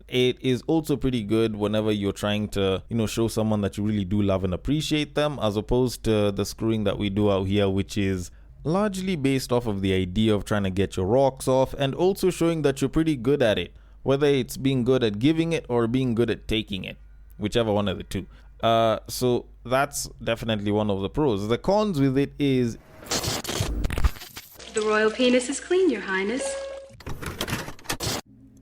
it is also pretty good whenever you're trying to, show someone that you really do love and appreciate them, as opposed to the screwing that we do out here, which is largely based off of the idea of trying to get your rocks off and also showing that you're pretty good at it, whether it's being good at giving it or being good at taking it, whichever one of the two. So that's definitely one of the pros. The cons with it is the royal penis is clean, Your Highness.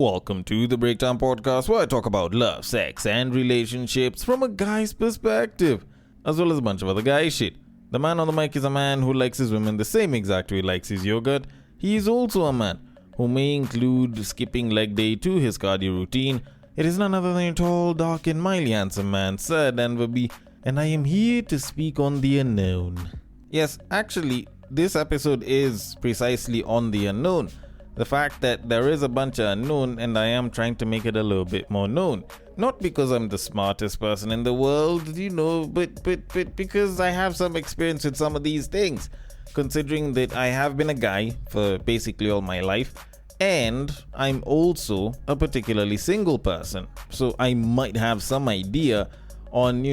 welcome to the Breakdown Podcast, where I talk about love, sex, and relationships from a guy's perspective, as well as a bunch of other guy shit. The man on the mic is a man who likes his women the same exact way he likes his yogurt. He is also a man who may include skipping leg day to his cardio routine. It is none other than a tall, dark, and mildly handsome man, Sir Denver B, and I am here to speak on the unknown. Yes, actually, this episode is precisely on the unknown. The fact that there is a bunch of unknown, and I am trying to make it a little bit more known. Not because I'm the smartest person in the world, but because I have some experience with some of these things. Considering that I have been a guy for basically all my life, and I'm also a particularly single person. So I might have some idea on,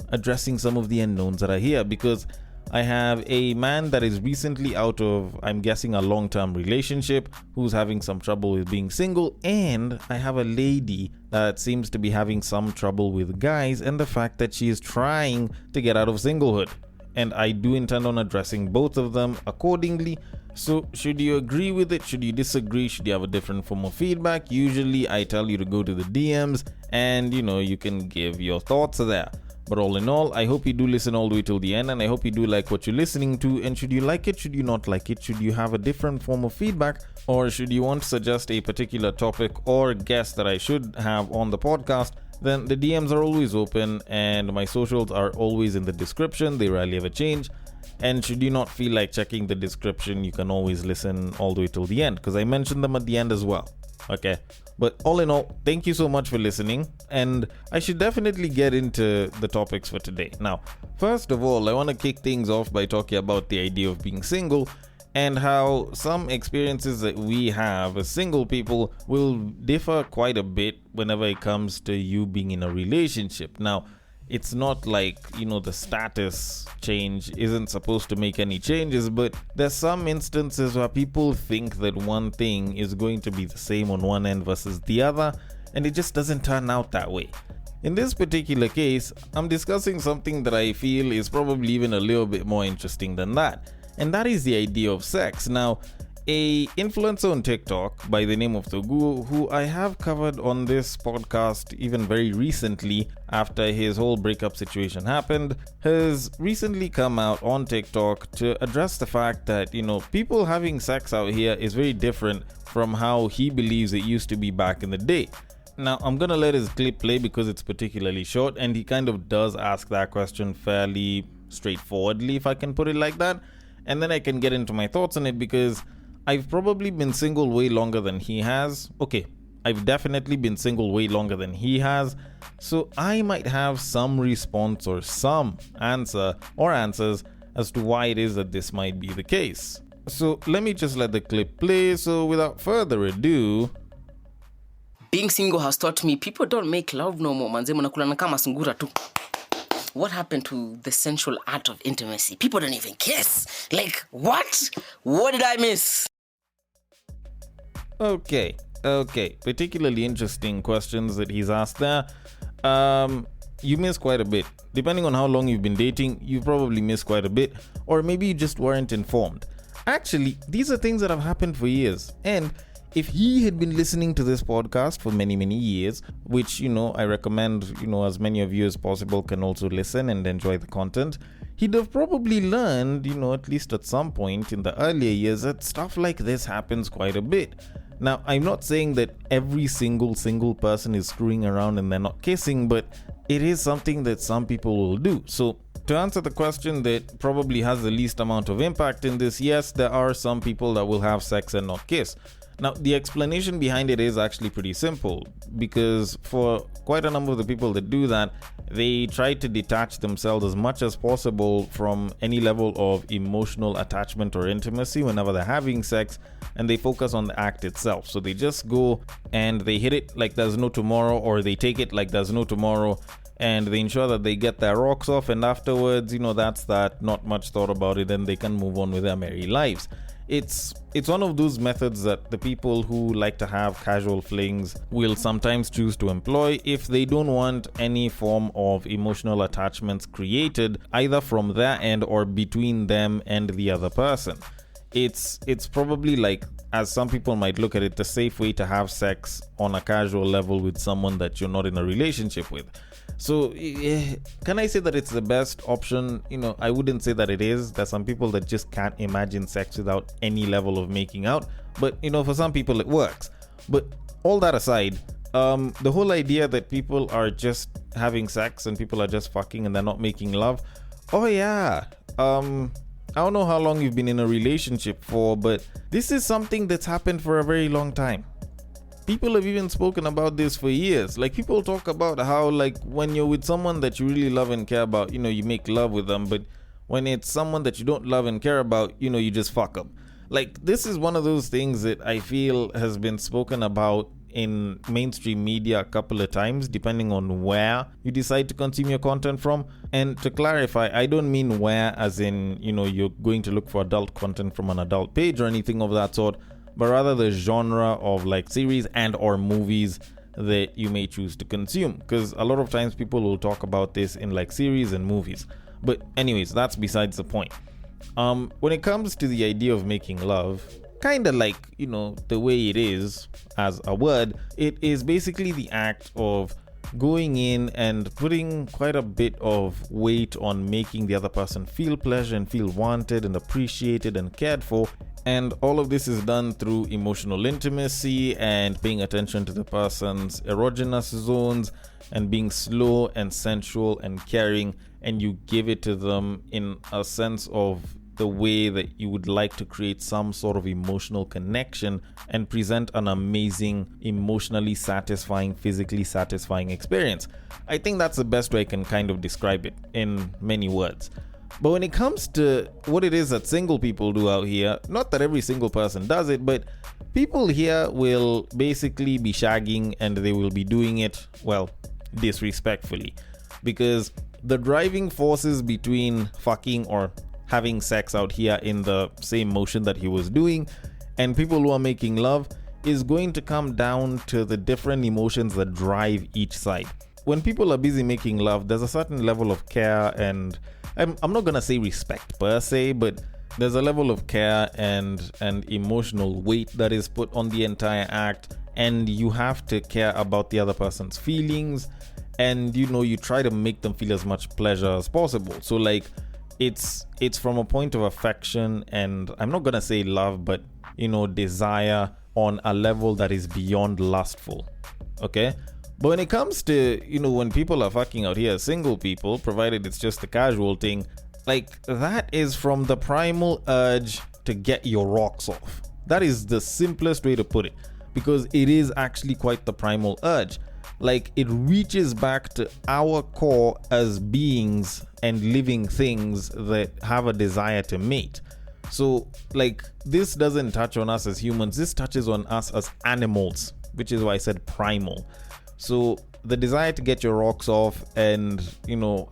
addressing some of the unknowns that are here, because I have a man that is recently out of, I'm guessing, a long-term relationship who's having some trouble with being single, and I have a lady that seems to be having some trouble with guys and the fact that she is trying to get out of singlehood. And I do intend on addressing both of them accordingly. So should you agree with it? Should you disagree? Should you have a different form of feedback? Usually I tell you to go to the DMs and you can give your thoughts there. But all in all, I hope you do listen all the way till the end, and I hope you do like what you're listening to. And should you like it, should you not like it, should you have a different form of feedback, or should you want to suggest a particular topic or guest that I should have on the podcast, then the DMs are always open and my socials are always in the description. They rarely ever change. And should you not feel like checking the description, you can always listen all the way till the end, because I mentioned them at the end as well. Okay, but all in all, thank you so much for listening, and I should definitely get into the topics for today. Now, first of all, I want to kick things off by talking about the idea of being single and how some experiences that we have as single people will differ quite a bit whenever it comes to you being in a relationship. Now, it's not like, the status change isn't supposed to make any changes, but there's some instances where people think that one thing is going to be the same on one end versus the other, and it just doesn't turn out that way. In this particular case, I'm discussing something that I feel is probably even a little bit more interesting than that, and that is the idea of sex. Now, a influencer on TikTok by the name of Togu, who I have covered on this podcast even very recently after his whole breakup situation happened, has recently come out on TikTok to address the fact that, people having sex out here is very different from how he believes it used to be back in the day. Now, I'm gonna let his clip play because it's particularly short, and he kind of does ask that question fairly straightforwardly, if I can put it like that, and then I can get into my thoughts on it, because I've probably been single way longer than he has. Okay, I've definitely been single way longer than he has. So I might have some response or some answer or answers as to why it is that this might be the case. So let me just let the clip play. So without further ado, being single has taught me people don't make love no more. Manze mnakulana kama sungura tu. What happened to the sensual art of intimacy? People don't even kiss. Like, what? What did I miss? Okay. Particularly interesting questions that he's asked there. You missed quite a bit. Depending on how long you've been dating, you probably missed quite a bit. Or maybe you just weren't informed. Actually, these are things that have happened for years. And if he had been listening to this podcast for many, many years, which, I recommend, as many of you as possible can also listen and enjoy the content, he'd have probably learned, at least at some point in the earlier years, that stuff like this happens quite a bit. Now, I'm not saying that every single person is screwing around and they're not kissing, but it is something that some people will do. So, to answer the question that probably has the least amount of impact in this, yes, there are some people that will have sex and not kiss. Now, the explanation behind it is actually pretty simple, because for quite a number of the people that do that, they try to detach themselves as much as possible from any level of emotional attachment or intimacy whenever they're having sex, and they focus on the act itself. So they just go and they hit it like there's no tomorrow, or they take it like there's no tomorrow, and they ensure that they get their rocks off, and afterwards, that's that, not much thought about it, and they can move on with their merry lives. It's one of those methods that the people who like to have casual flings will sometimes choose to employ if they don't want any form of emotional attachments created either from their end or between them and the other person. It's probably, like, as some people might look at it, the safe way to have sex on a casual level with someone that you're not in a relationship with. So, can I say that it's the best option? I wouldn't say that it is. There's some people that just can't imagine sex without any level of making out. But, for some people it works. But all that aside, the whole idea that people are just having sex and people are just fucking and they're not making love. Oh yeah. I don't know how long you've been in a relationship for, but this is something that's happened for a very long time. People have even spoken about this for years. Like, people talk about how, like, when you're with someone that you really love and care about, you make love with them, but when it's someone that you don't love and care about, you just fuck them. Like, this is one of those things that I feel has been spoken about in mainstream media a couple of times, depending on where you decide to consume your content from. And to clarify, I don't mean where as in, you're going to look for adult content from an adult page or anything of that sort, but rather the genre of, like, series and or movies that you may choose to consume, because a lot of times people will talk about this in, like, series and movies. But anyways, that's besides the point. When it comes to the idea of making love, kind of like, the way it is as a word, it is basically the act of going in and putting quite a bit of weight on making the other person feel pleasure and feel wanted and appreciated and cared for. And all of this is done through emotional intimacy and paying attention to the person's erogenous zones and being slow and sensual and caring, and you give it to them in a sense of the way that you would like to create some sort of emotional connection and present an amazing, emotionally satisfying, physically satisfying experience. I think that's the best way I can kind of describe it in many words. But when it comes to what it is that single people do out here, not that every single person does it, but people here will basically be shagging and they will be doing it, well, disrespectfully. Because the driving forces between fucking or having sex out here in the same motion that he was doing and people who are making love is going to come down to the different emotions that drive each side. When people are busy making love, there's a certain level of care and I'm not gonna say respect per se, but there's a level of care and emotional weight that is put on the entire act, and you have to care about the other person's feelings, and you try to make them feel as much pleasure as possible. So, like, it's from a point of affection and I'm not gonna say love, but desire on a level that is beyond lustful. Okay? But when it comes to, when people are fucking out here, single people, provided it's just a casual thing, like, that is from the primal urge to get your rocks off. That is the simplest way to put it, because it is actually quite the primal urge. Like, it reaches back to our core as beings and living things that have a desire to mate. So, like, this doesn't touch on us as humans, this touches on us as animals, which is why I said primal. So the desire to get your rocks off and,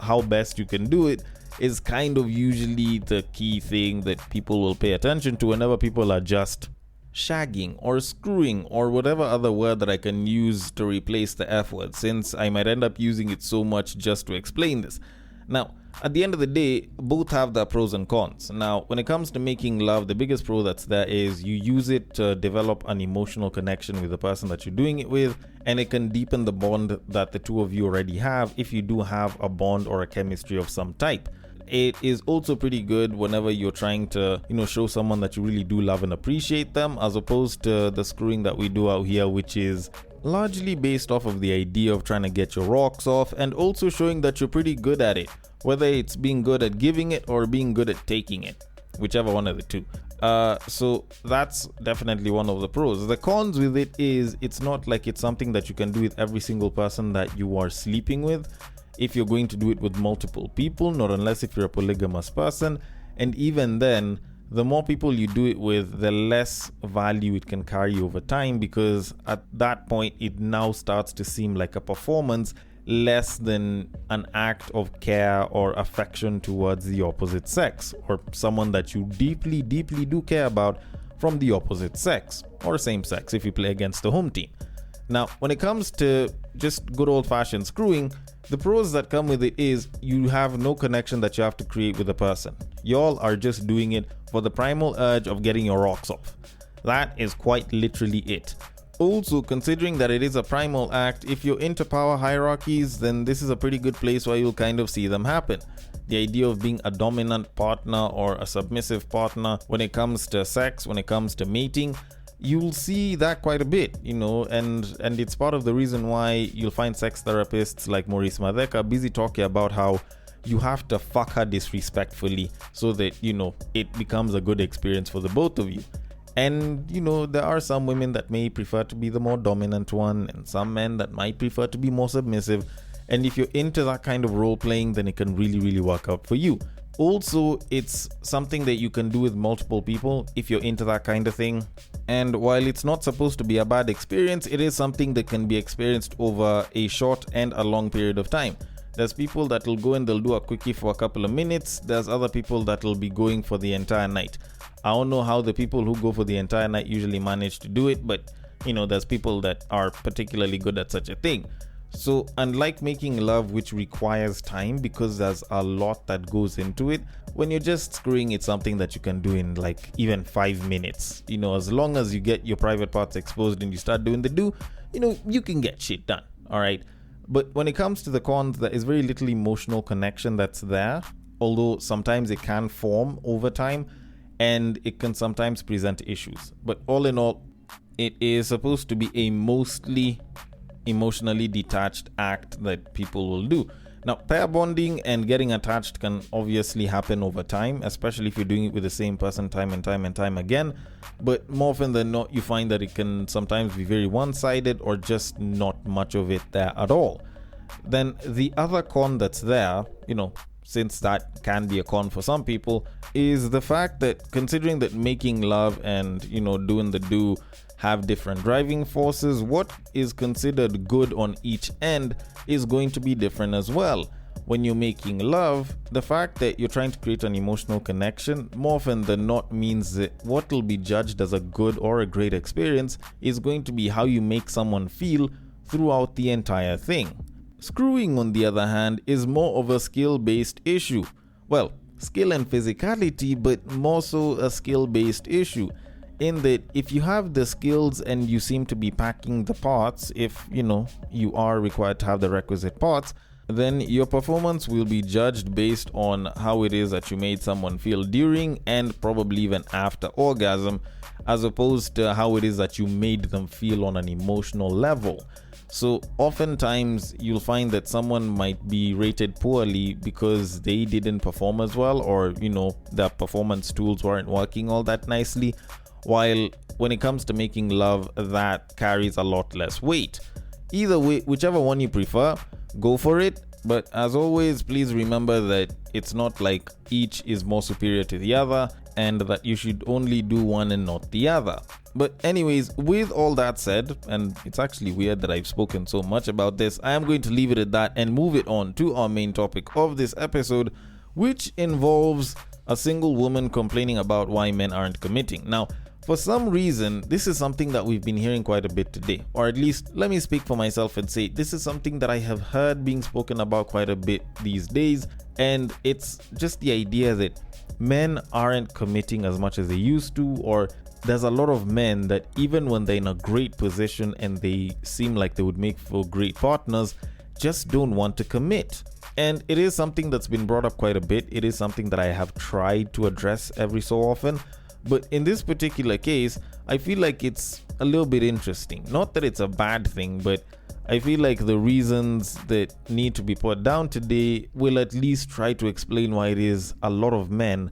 how best you can do it is kind of usually the key thing that people will pay attention to whenever people are just shagging or screwing or whatever other word that I can use to replace the F word, since I might end up using it so much just to explain this. Now, at the end of the day, both have their pros and cons. Now, when it comes to making love, the biggest pro that's there is you use it to develop an emotional connection with the person that you're doing it with, and it can deepen the bond that the two of you already have if you do have a bond or a chemistry of some type. It is also pretty good whenever you're trying to, show someone that you really do love and appreciate them, as opposed to the screwing that we do out here, which is largely based off of the idea of trying to get your rocks off and also showing that you're pretty good at it, whether it's being good at giving it or being good at taking it, whichever one of the two. So that's definitely one of the pros. The cons with it is it's not like it's something that you can do with every single person that you are sleeping with. If you're going to do it with multiple people, not unless if you're a polygamous person. And even then, the more people you do it with, the less value it can carry over time, because at that point it now starts to seem like a performance less than an act of care or affection towards the opposite sex, or someone that you deeply do care about from the opposite sex or same sex if you play against the home team. Now, when it comes to just good old-fashioned screwing, the pros that come with it is you have no connection that you have to create with a person. Y'all are just doing it for the primal urge of getting your rocks off. That is quite literally it. Also, considering that it is a primal act, if you're into power hierarchies, then this is a pretty good place where you'll kind of see them happen. The idea of being a dominant partner or a submissive partner when it comes to sex, when it comes to mating, you'll see that quite a bit, and it's part of the reason why you'll find sex therapists like Maurice Madeka busy talking about how you have to fuck her disrespectfully so that, it becomes a good experience for the both of you. And, there are some women that may prefer to be the more dominant one, and some men that might prefer to be more submissive. And if you're into that kind of role playing, then it can really work out for you. Also, it's something that you can do with multiple people if you're into that kind of thing. And while it's not supposed to be a bad experience, it is something that can be experienced over a short and a long period of time. There's people that will go and they'll do a quickie for a couple of minutes. There's other people that will be going for the entire night. I don't know how the people who go for the entire night usually manage to do it, but there's people that are particularly good at such a thing. So unlike making love, which requires time because there's a lot that goes into it, when you're just screwing, it's something that you can do in like even 5 minutes. As long as you get your private parts exposed and you start doing the do, you can get shit done. All right. But when it comes to the cons, there is very little emotional connection that's there, although sometimes it can form over time and it can sometimes present issues. But all in all, it is supposed to be a mostly emotionally detached act that people will do. Now, pair bonding and getting attached can obviously happen over time, especially if you're doing it with the same person time and time again. But more often than not, you find that it can sometimes be very one-sided or just not much of it there at all. Then the other con that's there, since that can be a con for some people, is the fact that considering that making love and, doing the do have different driving forces, what is considered good on each end is going to be different as well. When you're making love, the fact that you're trying to create an emotional connection more often than not means that what will be judged as a good or a great experience is going to be how you make someone feel throughout the entire thing. Screwing, on the other hand, is more of a skill-based issue. Well, skill and physicality, but more so a skill-based issue. In that if you have the skills and you seem to be packing the parts, if you are required to have the requisite parts, then your performance will be judged based on how it is that you made someone feel during and probably even after orgasm, as opposed to how it is that you made them feel on an emotional level. So oftentimes you'll find that someone might be rated poorly because they didn't perform as well, or their performance tools weren't working all that nicely, while when it comes to making love, that carries a lot less weight. Either way, whichever one you prefer, go for it. But as always, please remember that it's not like each is more superior to the other, and that you should only do one and not the other. But anyways, with all that said, and it's actually weird that I've spoken so much about this, I am going to leave it at that and move it on to our main topic of this episode, which involves a single woman complaining about why men aren't committing. Now, for some reason, this is something that we've been hearing quite a bit today, or at least let me speak for myself and say this is something that I have heard being spoken about quite a bit these days, and it's just the idea that men aren't committing as much as they used to, or there's a lot of men that even when they're in a great position and they seem like they would make for great partners, just don't want to commit. And it is something that's been brought up quite a bit. It is something that I have tried to address every so often. But in this particular case, I feel like it's a little bit interesting. Not that it's a bad thing, but I feel like the reasons that need to be put down today will at least try to explain why it is a lot of men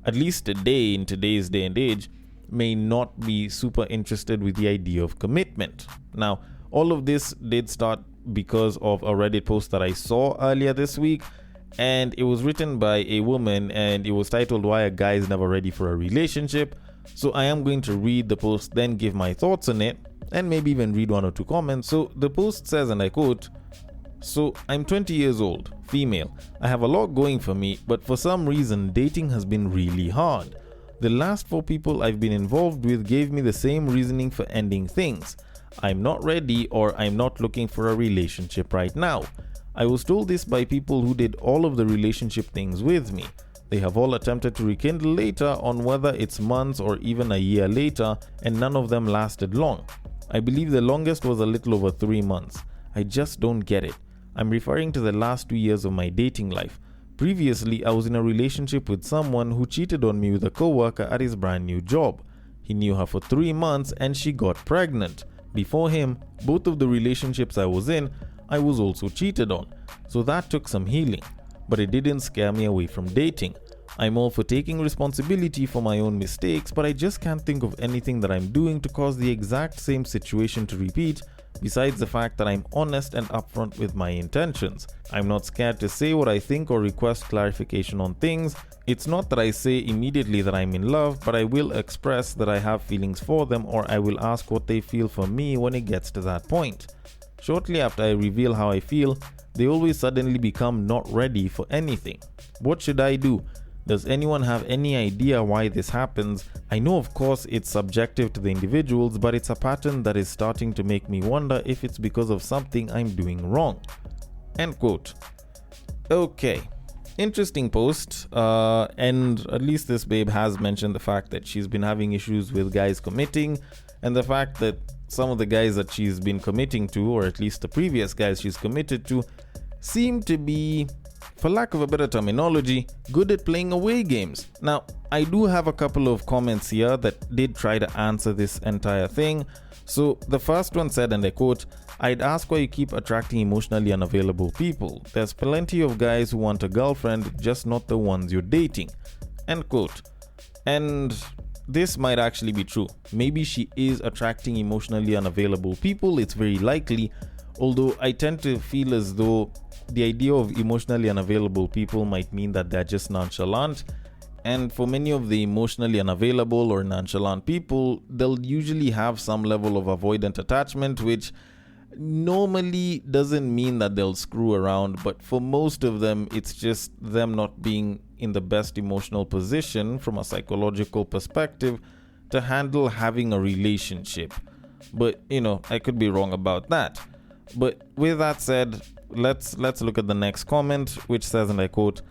at least today, in today's day and age, may not be super interested with the idea of commitment. Now, all of this did start because of a Reddit post that I saw earlier this week, and it was written by a woman, and it was titled "Why a Guy is Never Ready for a Relationship." So I am going to read the post, then give my thoughts on it, and maybe even read one or two comments. So the post says, and I quote, "So I'm 20 years old, female. I have a lot going for me, but for some reason dating has been really hard. The last 4 people I've been involved with gave me the same reasoning for ending things. I'm not ready, or I'm not looking for a relationship right now. I was told this by people who did all of the relationship things with me. They have all attempted to rekindle later on, whether it's months or even a year later, and none of them lasted long. I believe the longest was a little over 3 months. I just don't get it. I'm referring to the last 2 years of my dating life. Previously, I was in a relationship with someone who cheated on me with a coworker at his brand new job. He knew her for 3 months and she got pregnant. Before him, both of the relationships I was in, I was also cheated on. So that took some healing. But it didn't scare me away from dating. I'm all for taking responsibility for my own mistakes, but I just can't think of anything that I'm doing to cause the exact same situation to repeat, besides the fact that I'm honest and upfront with my intentions. I'm not scared to say what I think or request clarification on things. It's not that I say immediately that I'm in love, but I will express that I have feelings for them, or I will ask what they feel for me when it gets to that point. Shortly after I reveal how I feel, they always suddenly become not ready for anything. What should I do? Does anyone have any idea why this happens? I know, of course, it's subjective to the individuals, but it's a pattern that is starting to make me wonder if it's because of something I'm doing wrong." End quote. Okay, interesting post. And at least this babe has mentioned the fact that she's been having issues with guys committing, and the fact that some of the guys that she's been committing to, or at least the previous guys she's committed to, seem to be, for lack of a better terminology, good at playing away games. Now, I do have a couple of comments here that did try to answer this entire thing. So the first one said, and I quote, "I'd ask why you keep attracting emotionally unavailable people. There's plenty of guys who want a girlfriend, just not the ones you're dating." End quote. And this might actually be true. Maybe she is attracting emotionally unavailable people. It's very likely. Although I tend to feel as though the idea of emotionally unavailable people might mean that they're just nonchalant. And for many of the emotionally unavailable or nonchalant people, they'll usually have some level of avoidant attachment, which normally doesn't mean that they'll screw around. But for most of them, it's just them not being in the best emotional position from a psychological perspective to handle having a relationship. But, I could be wrong about that. But with that said, let's look at the next comment, which says, and I quote,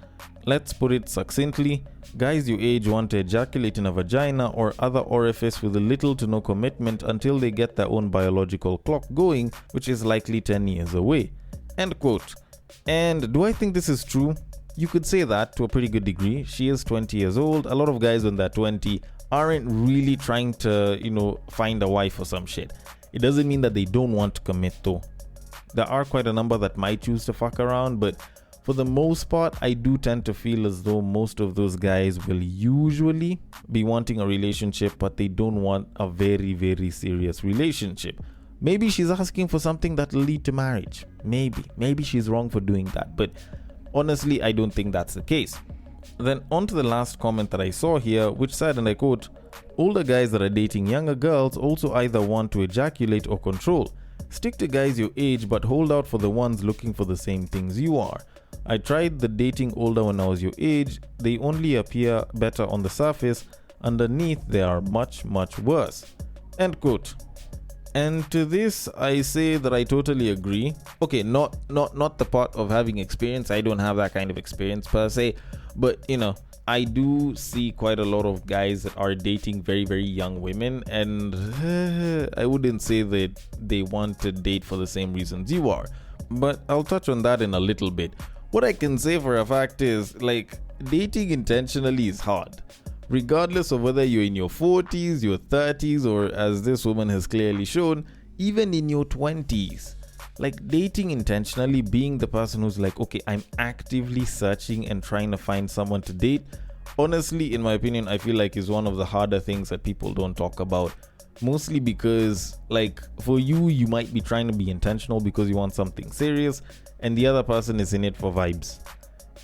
"Let's put it succinctly. Guys your age want to ejaculate in a vagina or other orifice with little to no commitment until they get their own biological clock going, which is likely 10 years away." End quote. And do I think this is true? You could say that to a pretty good degree. She is 20 years old. A lot of guys when they're 20 aren't really trying to, find a wife or some shit. It doesn't mean that they don't want to commit though. There are quite a number that might choose to fuck around, but for the most part, I do tend to feel as though most of those guys will usually be wanting a relationship, but they don't want a very, very serious relationship. Maybe she's asking for something that will lead to marriage. Maybe she's wrong for doing that, but honestly, I don't think that's the case. Then on to the last comment that I saw here, which said, and I quote, "Older guys that are dating younger girls also either want to ejaculate or control. Stick to guys your age, but hold out for the ones looking for the same things you are. I tried the dating older when I was your age. They only appear better on the surface. Underneath, they are much, much worse." End quote. And to this, I say that I totally agree. Okay, not the part of having experience. I don't have that kind of experience per se. But, I do see quite a lot of guys that are dating very, very young women, and I wouldn't say that they want to date for the same reasons you are. But I'll touch on that in a little bit. What I can say for a fact is, dating intentionally is hard. Regardless of whether you're in your 40s, your 30s, or as this woman has clearly shown, even in your 20s. Dating intentionally, being the person who's okay, I'm actively searching and trying to find someone to date, honestly, in my opinion, I feel like is one of the harder things that people don't talk about. Mostly because, like, for you might be trying to be intentional because you want something serious, and the other person is in it for vibes.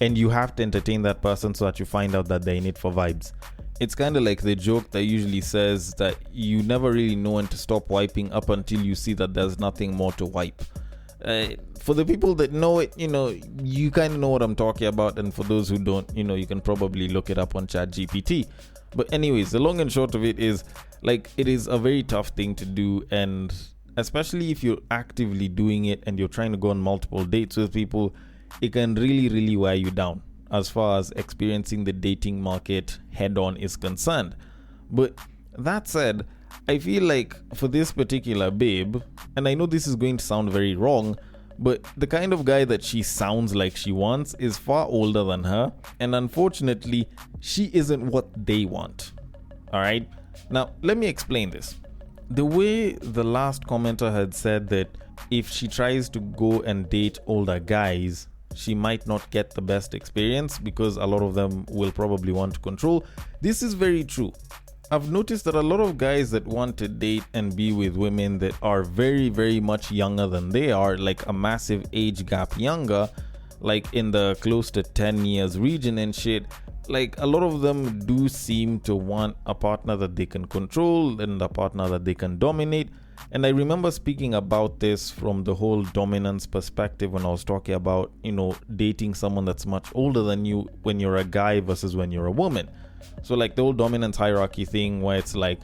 And you have to entertain that person so that you find out that they're in it for vibes. It's kind of like the joke that usually says that you never really know when to stop wiping up until you see that there's nothing more to wipe. For the people that know it, you kind of know what I'm talking about. And for those who don't, you can probably look it up on ChatGPT. But anyways, the long and short of it is, like, it is a very tough thing to do. And especially if you're actively doing it and you're trying to go on multiple dates with people, it can really, really wear you down as far as experiencing the dating market head on is concerned. But that said, I feel like for this particular babe, and I know this is going to sound very wrong, but the kind of guy that she sounds like she wants is far older than her, and unfortunately, she isn't what they want. Alright? Now, let me explain this. The way the last commenter had said that if she tries to go and date older guys, she might not get the best experience because a lot of them will probably want to control. This is very true. I've noticed that a lot of guys that want to date and be with women that are very, very much younger than they are, like a massive age gap younger, like in the close to 10 years region and shit, like a lot of them do seem to want a partner that they can control and a partner that they can dominate. And I remember speaking about this from the whole dominance perspective when I was talking about, dating someone that's much older than you when you're a guy versus when you're a woman. So like the whole dominance hierarchy thing where it's like,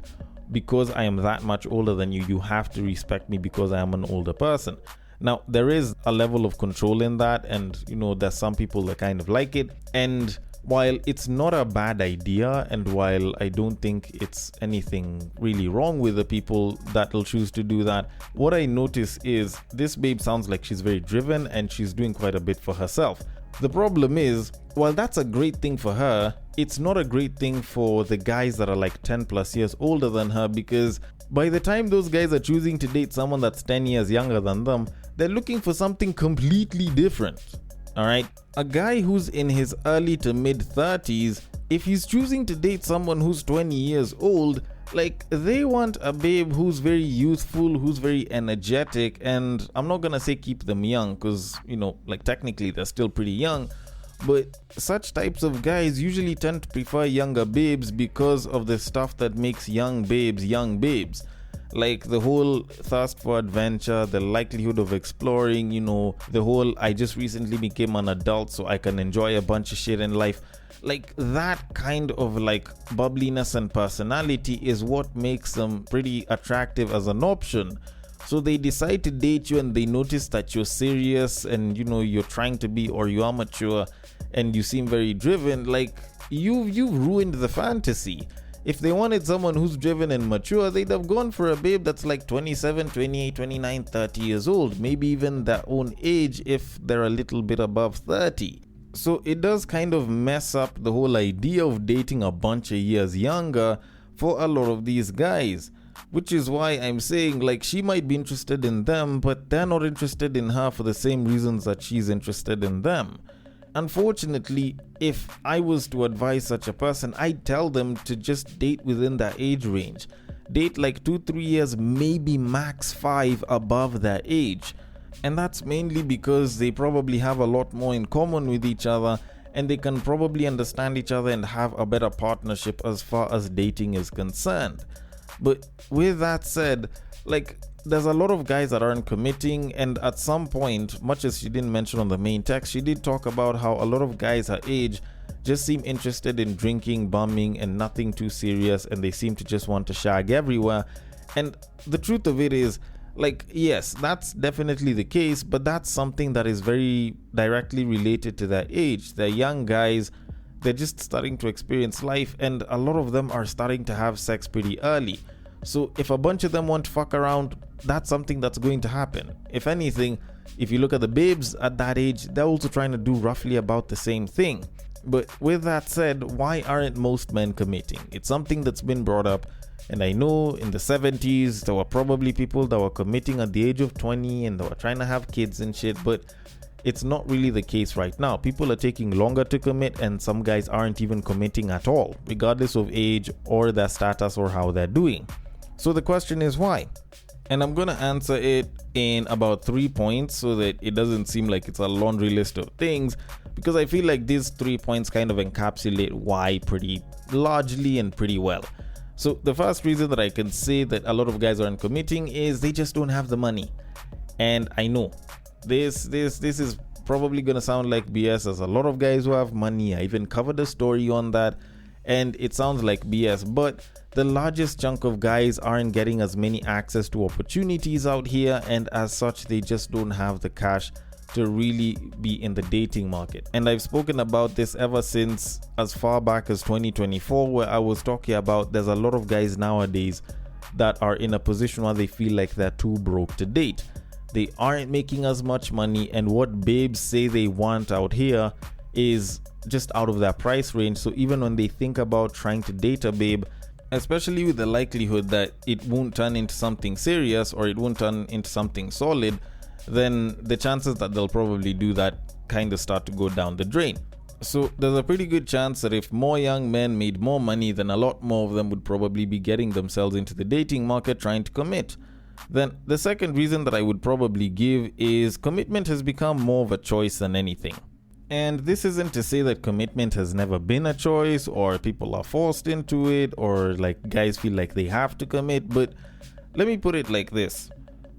because I am that much older than you, you have to respect me because I am an older person. Now, there is a level of control in that, and there's some people that kind of like it. And while it's not a bad idea, and while I don't think it's anything really wrong with the people that will choose to do that, what I notice is this babe sounds like she's very driven and she's doing quite a bit for herself. The problem is, while that's a great thing for her, it's not a great thing for the guys that are like 10 plus years older than her, because by the time those guys are choosing to date someone that's 10 years younger than them, they're looking for something completely different. Alright, a guy who's in his early to mid 30s, if he's choosing to date someone who's 20 years old, like, they want a babe who's very youthful, who's very energetic, and I'm not gonna say keep them young, because, like, technically they're still pretty young, but such types of guys usually tend to prefer younger babes because of the stuff that makes young babes. Like the whole thirst for adventure, the likelihood of exploring, the whole I just recently became an adult so I can enjoy a bunch of shit in life. Like that kind of like bubbliness and personality is what makes them pretty attractive as an option. So they decide to date you and they notice that you're serious and you're trying to be, or you are mature and you seem very driven. Like you've ruined the fantasy. If they wanted someone who's driven and mature, they'd have gone for a babe that's like 27, 28, 29, 30 years old, maybe even their own age if they're a little bit above 30. So it does kind of mess up the whole idea of dating a bunch of years younger for a lot of these guys, which is why I'm saying, like, she might be interested in them, but they're not interested in her for the same reasons that she's interested in them. Unfortunately, if I was to advise such a person, I'd tell them to just date within their age range. Date like 2-3 years, maybe max 5 above their age. And that's mainly because they probably have a lot more in common with each other, and they can probably understand each other and have a better partnership as far as dating is concerned. But with that said, like, there's a lot of guys that aren't committing, and at some point, much as she didn't mention on the main text, she did talk about how a lot of guys her age just seem interested in drinking, bumming, and nothing too serious, and they seem to just want to shag everywhere. And the truth of it is, like, yes, that's definitely the case, but that's something that is very directly related to their age. They're young guys, they're just starting to experience life, and a lot of them are starting to have sex pretty early. So if a bunch of them want to fuck around, that's something that's going to happen. If anything, if you look at the babes at that age, they're also trying to do roughly about the same thing. But with that said, why aren't most men committing? It's something that's been brought up, and I know in the 70s there were probably people that were committing at the age of 20 and they were trying to have kids and shit, but it's not really the case right now. People are taking longer to commit, and some guys aren't even committing at all, regardless of age or their status or how they're doing. So the question is why? And I'm going to answer it in about 3 points so that it doesn't seem like it's a laundry list of things, because I feel like these 3 points kind of encapsulate why pretty largely and pretty well. So the first reason that I can say that a lot of guys aren't committing is they just don't have the money. And I know this is probably going to sound like BS, as a lot of guys who have money. I even covered a story on that, and it sounds like BS, but the largest chunk of guys aren't getting as many access to opportunities out here, and as such they just don't have the cash to really be in the dating market. And I've spoken about this ever since as far back as 2024, where I was talking about there's a lot of guys nowadays that are in a position where they feel like they're too broke to date. They aren't making as much money, and what babes say they want out here is just out of their price range. So even when they think about trying to date a babe, especially with the likelihood that it won't turn into something serious or it won't turn into something solid, then the chances that they'll probably do that kind of start to go down the drain. So there's a pretty good chance that if more young men made more money, then a lot more of them would probably be getting themselves into the dating market trying to commit. Then the second reason that I would probably give is commitment has become more of a choice than anything. And this isn't to say that commitment has never been a choice or people are forced into it or like guys feel like they have to commit, but let me put it like this.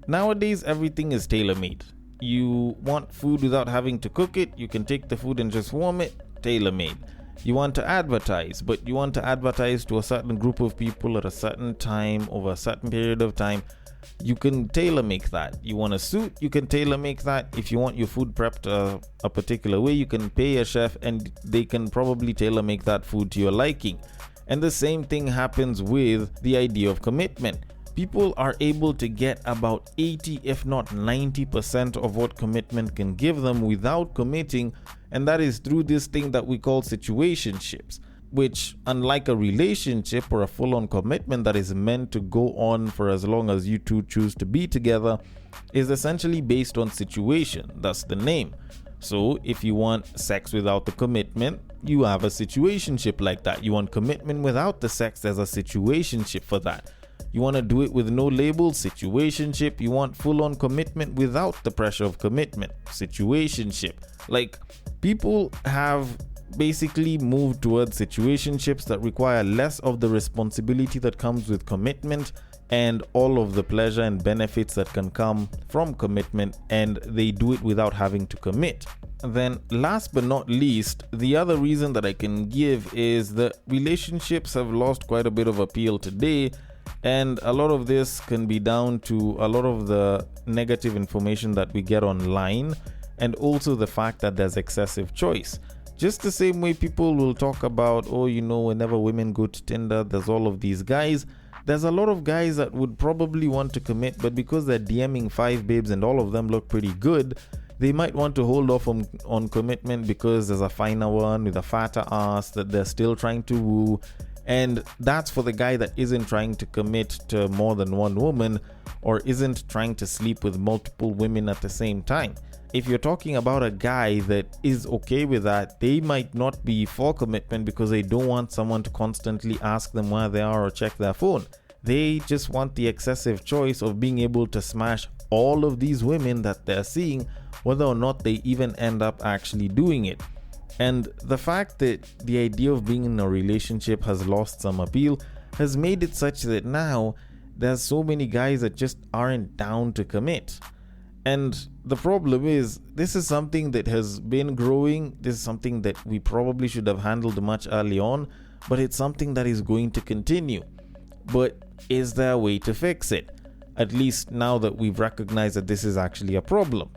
Nowadays, everything is tailor-made. You want food without having to cook it, you can take the food and just warm it, tailor-made. You want to advertise, but you want to advertise to a certain group of people at a certain time over a certain period of time. You can tailor make that. You want a suit, you can tailor make that. If you want your food prepped a particular way, you can pay a chef and they can probably tailor make that food to your liking. And the same thing happens with the idea of commitment. People are able to get about 80 if not 90% of what commitment can give them without committing, and that is through this thing that we call situationships, which, unlike a relationship or a full-on commitment that is meant to go on for as long as you two choose to be together, is essentially based on situation. That's the name. So if you want sex without the commitment, you have a situationship like that. You want commitment without the sex, there's a situationship for that. You want to do it with no label, situationship. You want full-on commitment without the pressure of commitment, situationship. Like, people have basically moved towards situationships that require less of the responsibility that comes with commitment and all of the pleasure and benefits that can come from commitment, and they do it without having to commit. Then last but not least, the other reason that I can give is that relationships have lost quite a bit of appeal today, and a lot of this can be down to a lot of the negative information that we get online, and also the fact that there's excessive choice. Just the same way people will talk about, oh, you know, whenever women go to Tinder, there's all of these guys. There's a lot of guys that would probably want to commit, but because they're DMing 5 babes and all of them look pretty good, they might want to hold off on commitment because there's a finer one with a fatter ass that they're still trying to woo. And that's for the guy that isn't trying to commit to more than one woman or isn't trying to sleep with multiple women at the same time. If you're talking about a guy that is okay with that, they might not be for commitment because they don't want someone to constantly ask them where they are or check their phone. They just want the excessive choice of being able to smash all of these women that they're seeing, whether or not they even end up actually doing it. And the fact that the idea of being in a relationship has lost some appeal has made it such that now there's so many guys that just aren't down to commit. And the problem is, this is something that has been growing. This is something that we probably should have handled much early on, but it's something that is going to continue. But is there a way to fix it? At least now that we've recognized that this is actually a problem.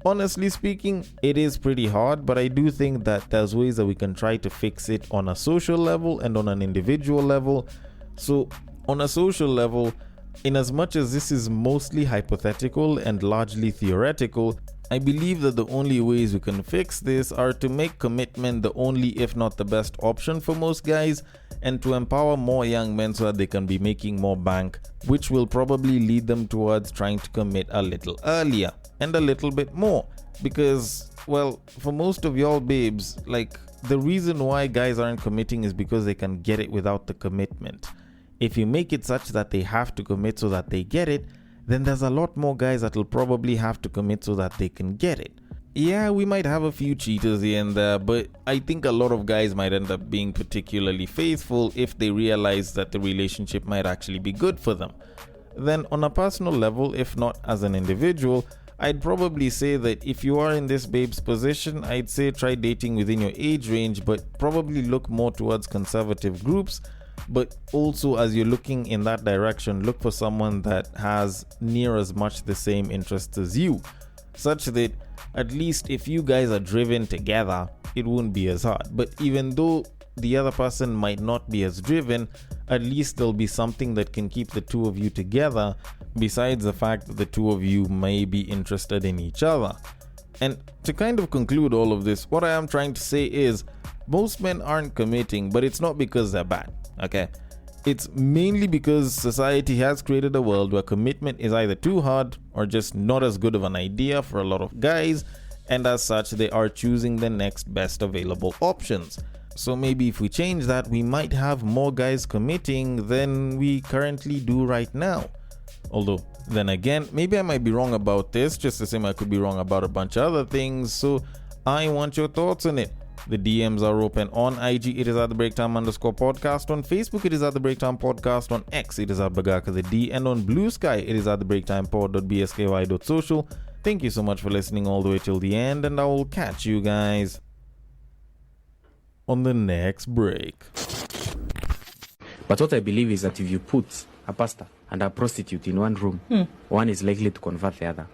Honestly speaking, it is pretty hard, but I do think that there's ways that we can try to fix it on a social level and on an individual level. So on a social level, in as much as this is mostly hypothetical and largely theoretical, I believe that the only ways we can fix this are to make commitment the only, if not the best option for most guys, and to empower more young men so that they can be making more bank, which will probably lead them towards trying to commit a little earlier and a little bit more. Because, well, for most of y'all babes, like, the reason why guys aren't committing is because they can get it without the commitment. If you make it such that they have to commit so that they get it, then there's a lot more guys that will probably have to commit so that they can get it. Yeah, we might have a few cheaters here and there, but I think a lot of guys might end up being particularly faithful if they realize that the relationship might actually be good for them. Then on a personal level, if not as an individual, I'd probably say that if you are in this babe's position, I'd say try dating within your age range, but probably look more towards conservative groups. But also, as you're looking in that direction, look for someone that has near as much the same interests as you, such that at least if you guys are driven together, it won't be as hard. But even though the other person might not be as driven, at least there'll be something that can keep the two of you together, besides the fact that the two of you may be interested in each other. And to kind of conclude all of this, what I am trying to say is most men aren't committing, but it's not because they're bad. Okay, it's mainly because society has created a world where commitment is either too hard or just not as good of an idea for a lot of guys, and as such they are choosing the next best available options. So maybe if we change that, we might have more guys committing than we currently do right now. Although then again, maybe I might be wrong about this, just the same I could be wrong about a bunch of other things, so I want your thoughts on it. The DMs are open. On IG, it is at the breaktime_podcast. On Facebook, it is at the breaktime podcast. On X, it is at Bagaka the D. And on Bluesky, it is at the breaktimepod.bsky.social. Thank you so much for listening all the way till the end, and I will catch you guys on the next break. But what I believe is that if you put a pastor and a prostitute in one room, one is likely to convert the other.